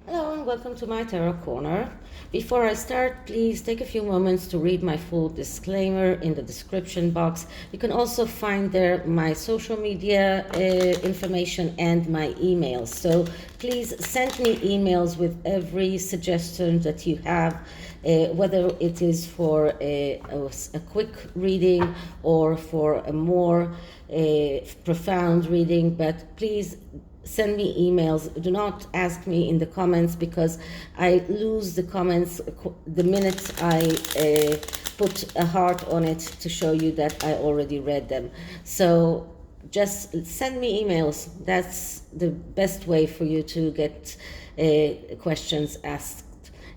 Hello and welcome to my Tarot Corner. Before I start, please take a few moments to read my full disclaimer in the description box. You can also find there my social media information and my emails. So please send me emails with every suggestion that you have, whether it is for a quick reading or for a more profound reading, but please send me emails. Do not ask me in the comments because I lose the comments the minute I put a heart on it to show you that I already read them. So just send me emails. That's the best way for you to get questions asked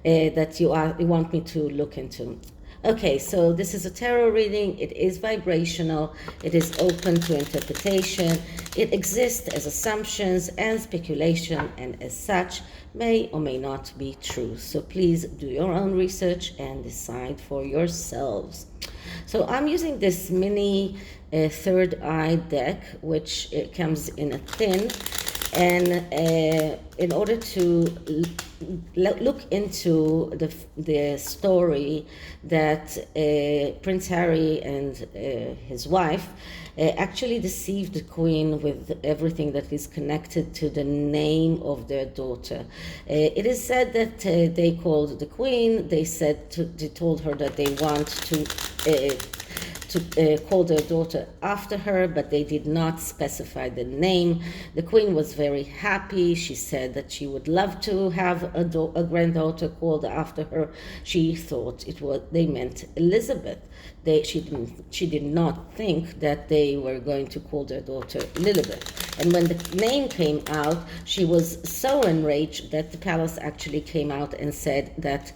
that you want me to look into. Okay, so this is a tarot reading. It is vibrational. It is open to interpretation. It exists as assumptions and speculation, and as such, may or may not be true. So please do your own research and decide for yourselves. So I'm using this mini third eye deck, which comes in a tin. And in order to look into the story that Prince Harry and his wife actually deceived the Queen with everything that is connected to the name of their daughter. It is said that they called the Queen. They told her that they want to call their daughter after her, but they did not specify the name. The Queen was very happy. She said that she would love to have a granddaughter called after her. She thought they meant Elizabeth. She did not think that they were going to call their daughter Lilibet. And when the name came out, she was so enraged that the palace actually came out and said that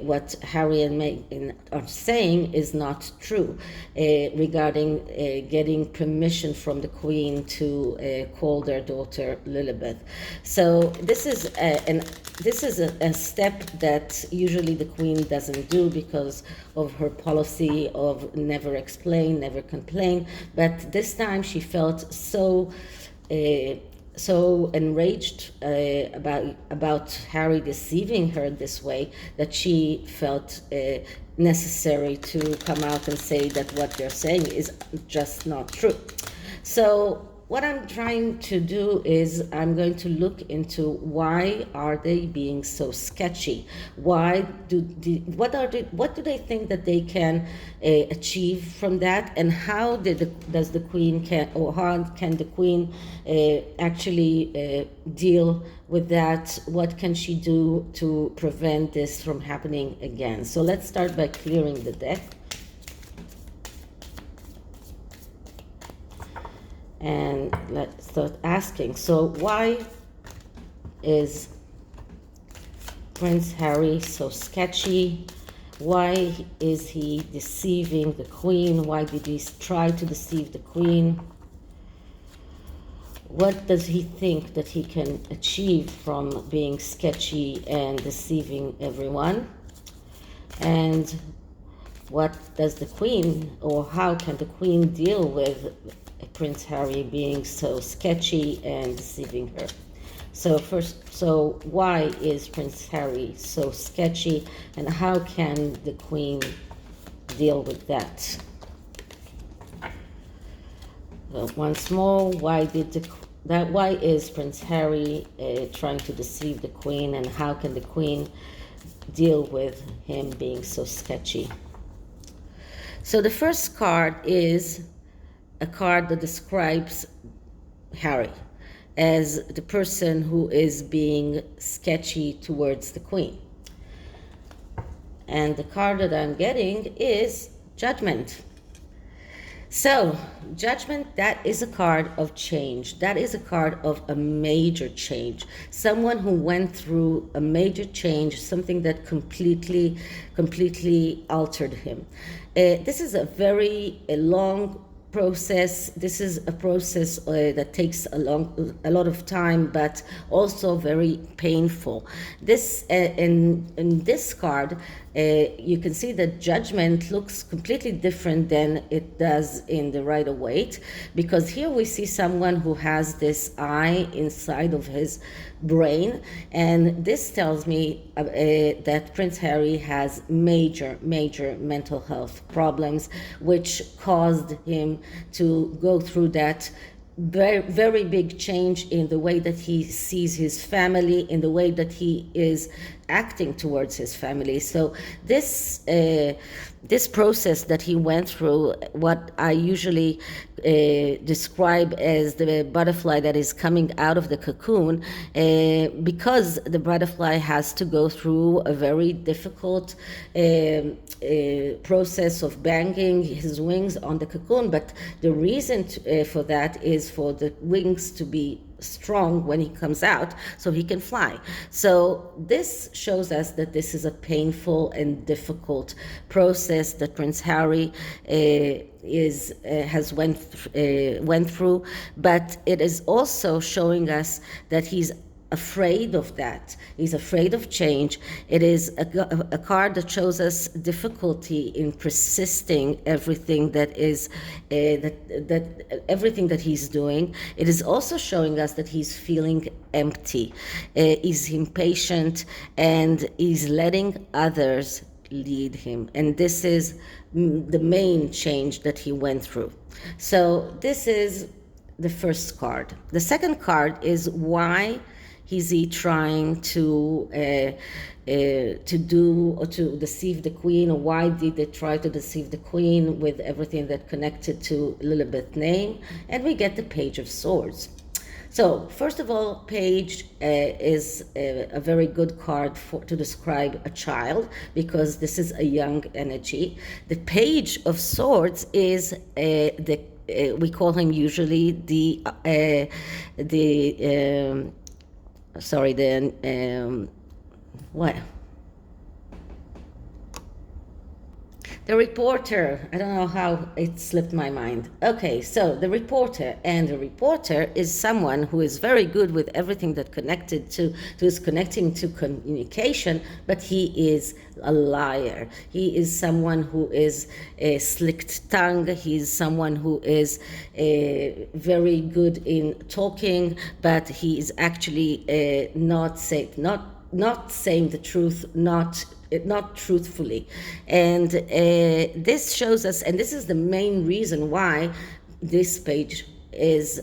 what Harry and Meghan are saying is not true regarding getting permission from the Queen to call their daughter Lilibet. So this is a step that usually the Queen doesn't do because of her policy of never explain, never complain. But this time she felt so enraged about Harry deceiving her this way that she felt necessary to come out and say that what they're saying is just not true. So what I'm trying to do is I'm going to look into why are they being so sketchy? What do they think that they can achieve from that, and how does the Queen how can the Queen actually deal with that? What can she do to prevent this from happening again? So let's start by clearing the deck. And let's start asking. So why is Prince Harry so sketchy? Why is he deceiving the Queen? Why did he try to deceive the Queen? What does he think that he can achieve from being sketchy and deceiving everyone? And what does the Queen, or how can the Queen deal with Prince Harry being so sketchy and deceiving her? So why is Prince Harry so sketchy, and how can the Queen deal with that? Well, once more, why is Prince Harry trying to deceive the Queen, and how can the Queen deal with him being so sketchy? So the first card is a card that describes Harry as the person who is being sketchy towards the Queen. And the card that I'm getting is Judgment. So, Judgment, that is a card of change. That is a card of a major change. Someone who went through a major change, something that completely altered him. This is a very long process. This is a process that takes a lot of time, but also very painful. This in this card, you can see that judgment looks completely different than it does in the Rider-Waite, because here we see someone who has this eye inside of his brain, and this tells me that Prince Harry has major mental health problems, which caused him to go through that very big change in the way that he sees his family, in the way that he is acting towards his family. So this process that he went through, what I usually describe as the butterfly that is coming out of the cocoon, because the butterfly has to go through a very difficult process of banging his wings on the cocoon. But the reason for that is for the wings to be strong when he comes out, so he can fly. So this shows us that this is a painful and difficult process that Prince Harry has went through, but it is also showing us that he's afraid of that. He's afraid of change. It is a card that shows us difficulty in persisting everything that is that everything that he's doing. It is also showing us that he's feeling empty. He's impatient, and he's letting others lead him. And this is the main change that he went through. So this is the first card. The second card is why is he trying to do or to deceive the queen, or why did they try to deceive the queen with everything that connected to Lilibet's name? And we get the Page of Swords. So first of all, Page is a very good card to describe a child, because this is a young energy. The Page of Swords is we call him usually the reporter. I don't know how it slipped my mind. Okay, so the reporter, and the reporter is someone who is very good with everything that is connecting to communication, but he is a liar. He is someone who is a slicked tongue. He is someone who is very good in talking, but he is actually not saying the truth, not truthfully. And this shows us, and this is the main reason why this page is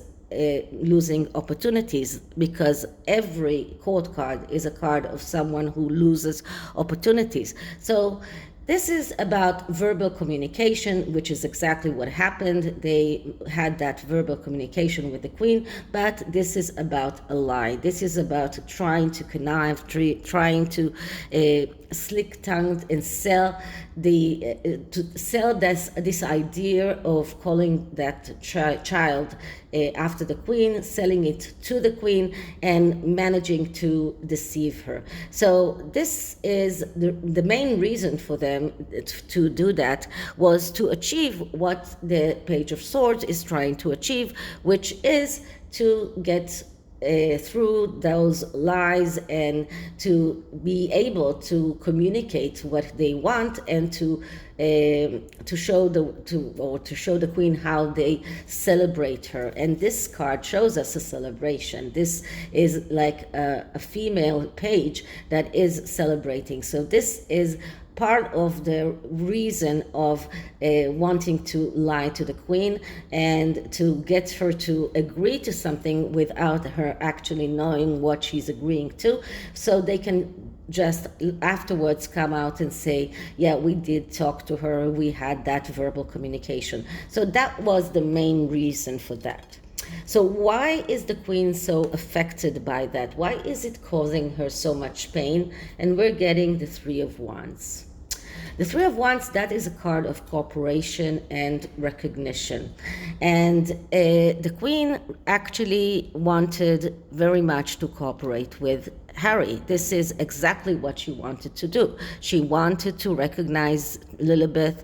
losing opportunities, because every court card is a card of someone who loses opportunities. So this is about verbal communication, which is exactly what happened. They had that verbal communication with the queen, but this is about a lie. This is about trying to connive, trying to slick-tongued and sell this idea of calling that child after the queen, selling it to the queen, and managing to deceive her. So this is the main reason for them to do that, was to achieve what the Page of Swords is trying to achieve, which is to get through those lies and to be able to communicate what they want, and to show the queen how they celebrate her. And this card shows us a celebration. This is like a female page that is celebrating. So this is part of the reason of wanting to lie to the queen and to get her to agree to something without her actually knowing what she's agreeing to, so they can just afterwards come out and say, yeah, we did talk to her, we had that verbal communication. So that was the main reason for that. So why is the queen so affected by that? Why is it causing her so much pain? And we're getting the Three of Wands. The Three of Wands, that is a card of cooperation and recognition. And the queen actually wanted very much to cooperate with Harry. This is exactly what she wanted to do. She wanted to recognize Lilibet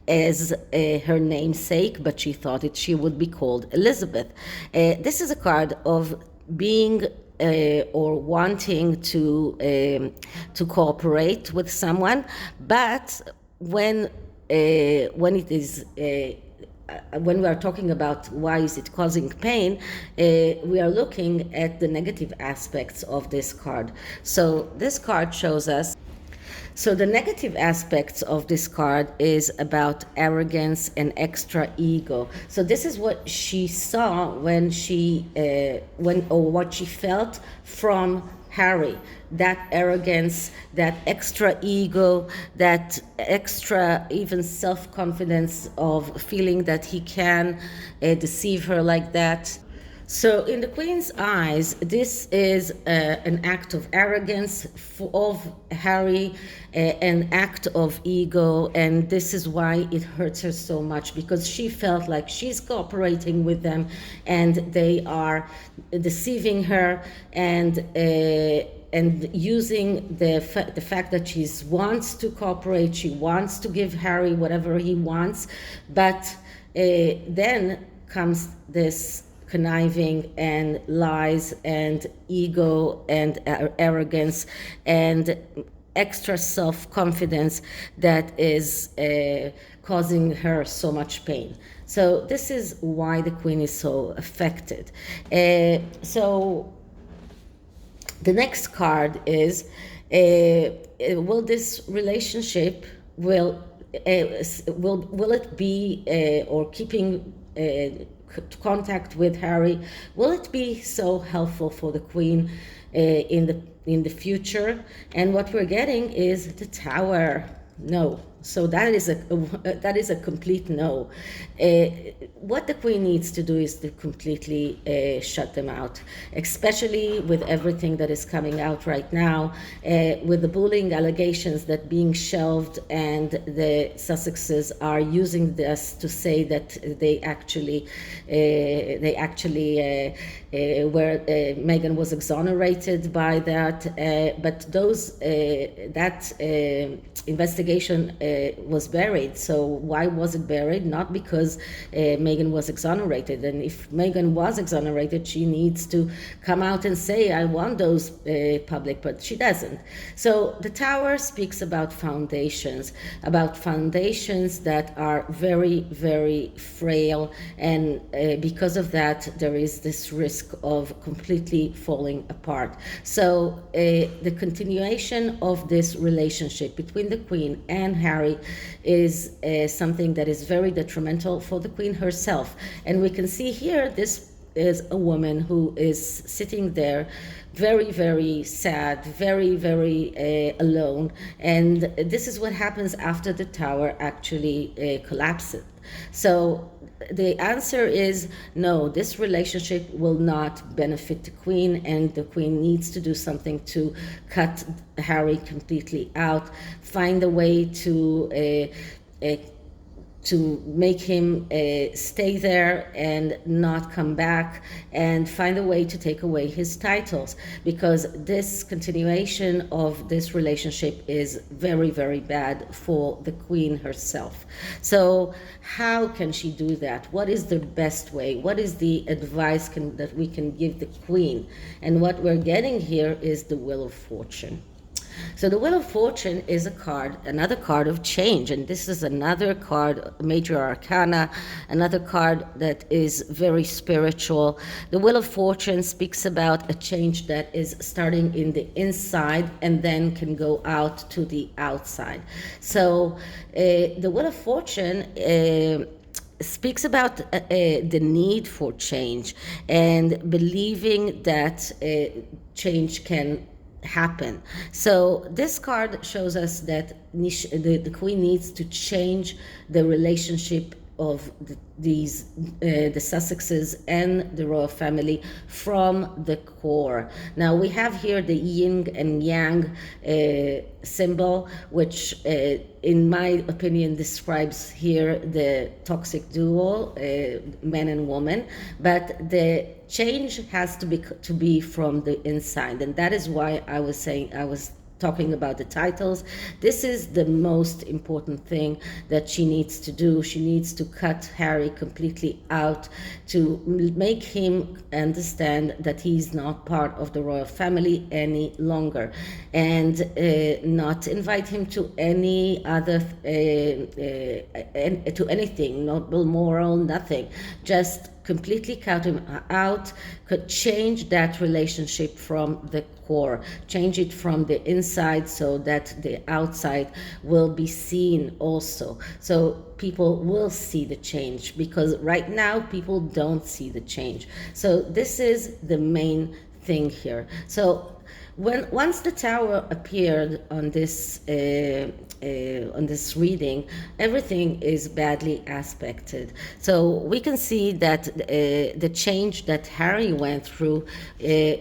as her namesake, but she thought she would be called Elizabeth. This is a card of being or wanting to cooperate with someone, but when it is when we are talking about why is it causing pain, we are looking at the negative aspects of this card. So this card shows us. So the negative aspects of this card is about arrogance and extra ego. So this is what she saw when what she felt from Harry. That arrogance, that extra ego, that extra even self-confidence of feeling that he can deceive her like that. So in the Queen's eyes, this is an act of arrogance of Harry, an act of ego, and this is why it hurts her so much, because she felt like she's cooperating with them and they are deceiving her and using the fact that she wants to cooperate, she wants to give Harry whatever he wants, but then comes this conniving and lies and ego and arrogance and extra self-confidence that is causing her so much pain. So this is why the Queen is so affected. So the next card is, will this relationship, will it be, or keeping contact with Harry, will it be so helpful for the Queen in the future? And what we're getting is the Tower. No. So that is a complete no. What the Queen needs to do is to completely shut them out, especially with everything that is coming out right now, with the bullying allegations that being shelved, and the Sussexes are using this to say that they actually where Meghan was exonerated by that, but that investigation was buried. So why was it buried? Not because Meghan was exonerated. And if Meghan was exonerated, she needs to come out and say, I want those public, but she doesn't. So the Tower speaks about foundations that are very, very frail, and because of that, there is this risk of completely falling apart. So the continuation of this relationship between the Queen and Harry is something that is very detrimental for the Queen herself. And we can see here, this is a woman who is sitting there very, very sad, very, very alone. And this is what happens after the Tower actually collapses. So the answer is no, this relationship will not benefit the Queen, and the Queen needs to do something to cut Harry completely out, find a way to make him stay there and not come back, and find a way to take away his titles, because this continuation of this relationship is very, very bad for the Queen herself. So how can she do that? What is the best way? What is the advice that we can give the Queen? And what we're getting here is the Wheel of Fortune. So the Wheel of Fortune is another card of change, and this is another card, major arcana, another card that is very spiritual. The Wheel of Fortune speaks about a change that is starting in the inside and then can go out to the outside. So the Wheel of Fortune speaks about the need for change and believing that change can happen. So this card shows us that the Queen needs to change the relationship of the Sussexes and the royal family from the core. Now we have here the yin and yang symbol, which in my opinion describes here the toxic duo, man and woman, but the change has to be from the inside, and that is why I was talking about the titles. This is the most important thing that she needs to do. She needs to cut Harry completely out, to make him understand that he's not part of the royal family any longer, and not invite him to any other to anything, not moral, nothing. Just completely cut him out, could change that relationship from the core, change it from the inside so that the outside will be seen also. So people will see the change, because right now people don't see the change. So this is the main thing here. So once the tower appeared on this reading, everything is badly aspected. So we can see that the change that Harry went through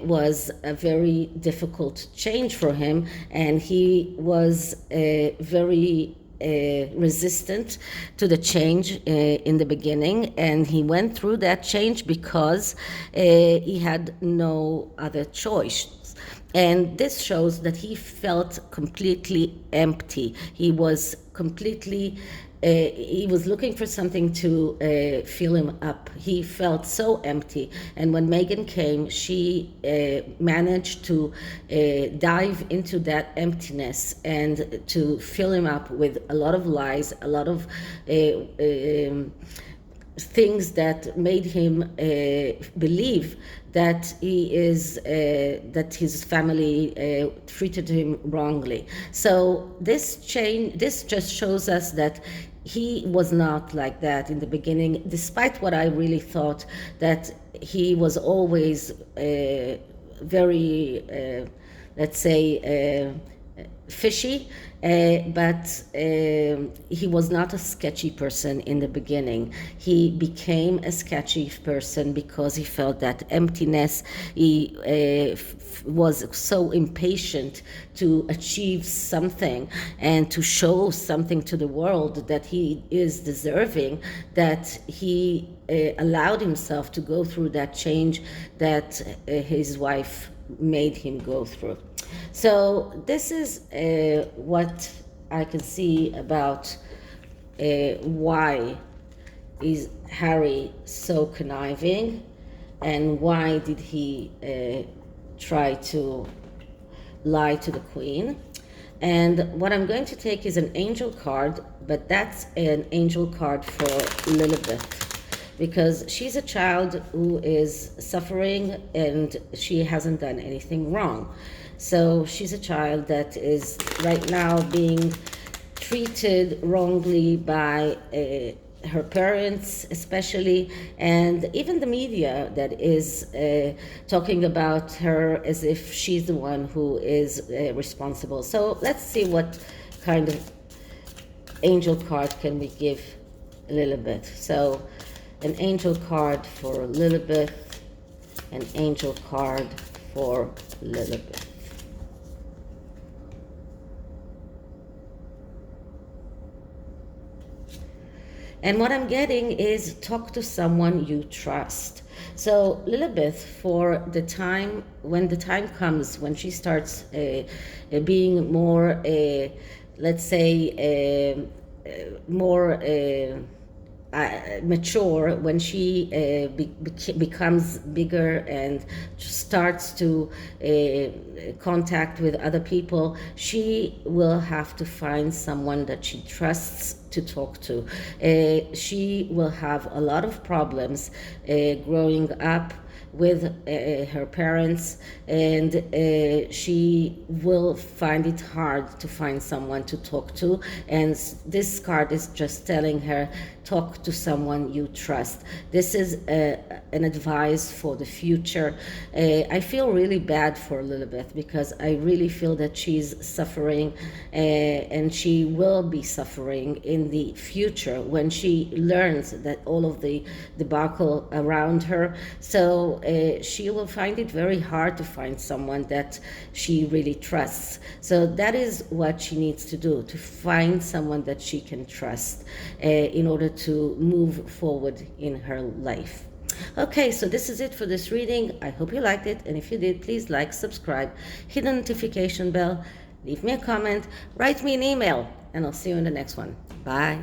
was a very difficult change for him, and he was very resistant to the change in the beginning, and he went through that change because he had no other choice. And this shows that he felt completely empty. He was completely, he was looking for something to fill him up. He felt so empty. And when Meghan came, she managed to dive into that emptiness and to fill him up with a lot of lies, a lot of things that made him believe that he is that his family treated him wrongly. So this just shows us that he was not like that in the beginning, despite what I really thought, that he was always very let's say fishy, but he was not a sketchy person in the beginning. He became a sketchy person because he felt that emptiness. He was so impatient to achieve something and to show something to the world that he is deserving, that he allowed himself to go through that change that his wife made him go through. So this is what I can see about why is Harry so conniving, and why did he try to lie to the Queen. And what I'm going to take is an angel card, but that's an angel card for Lilibet, because she's a child who is suffering and she hasn't done anything wrong. So she's a child that is right now being treated wrongly by her parents especially, and even the media that is talking about her as if she's the one who is responsible. So let's see what kind of angel card can we give Lilibet. So an angel card for Lilibet, an angel card for Lilibet. And what I'm getting is talk to someone you trust. So Lilibet, for the time, when the time comes, when she starts being more, let's say, more mature, when she becomes bigger and starts to contact with other people, she will have to find someone that she trusts to talk to. She will have a lot of problems growing up with her parents, and she will find it hard to find someone to talk to. And this card is just telling her, talk to someone you trust. This is an advice for the future. I feel really bad for Lilibet, because I really feel that she's suffering, and she will be suffering in the future when she learns that all of the debacle around her. So she will find it very hard to find someone that she really trusts. So that is what she needs to do, to find someone that she can trust in order to move forward in her life. Okay, so this is it for this reading. I hope you liked it, and if you did, please like, subscribe, hit the notification bell, leave me a comment, write me an email, and I'll see you in the next one. Bye.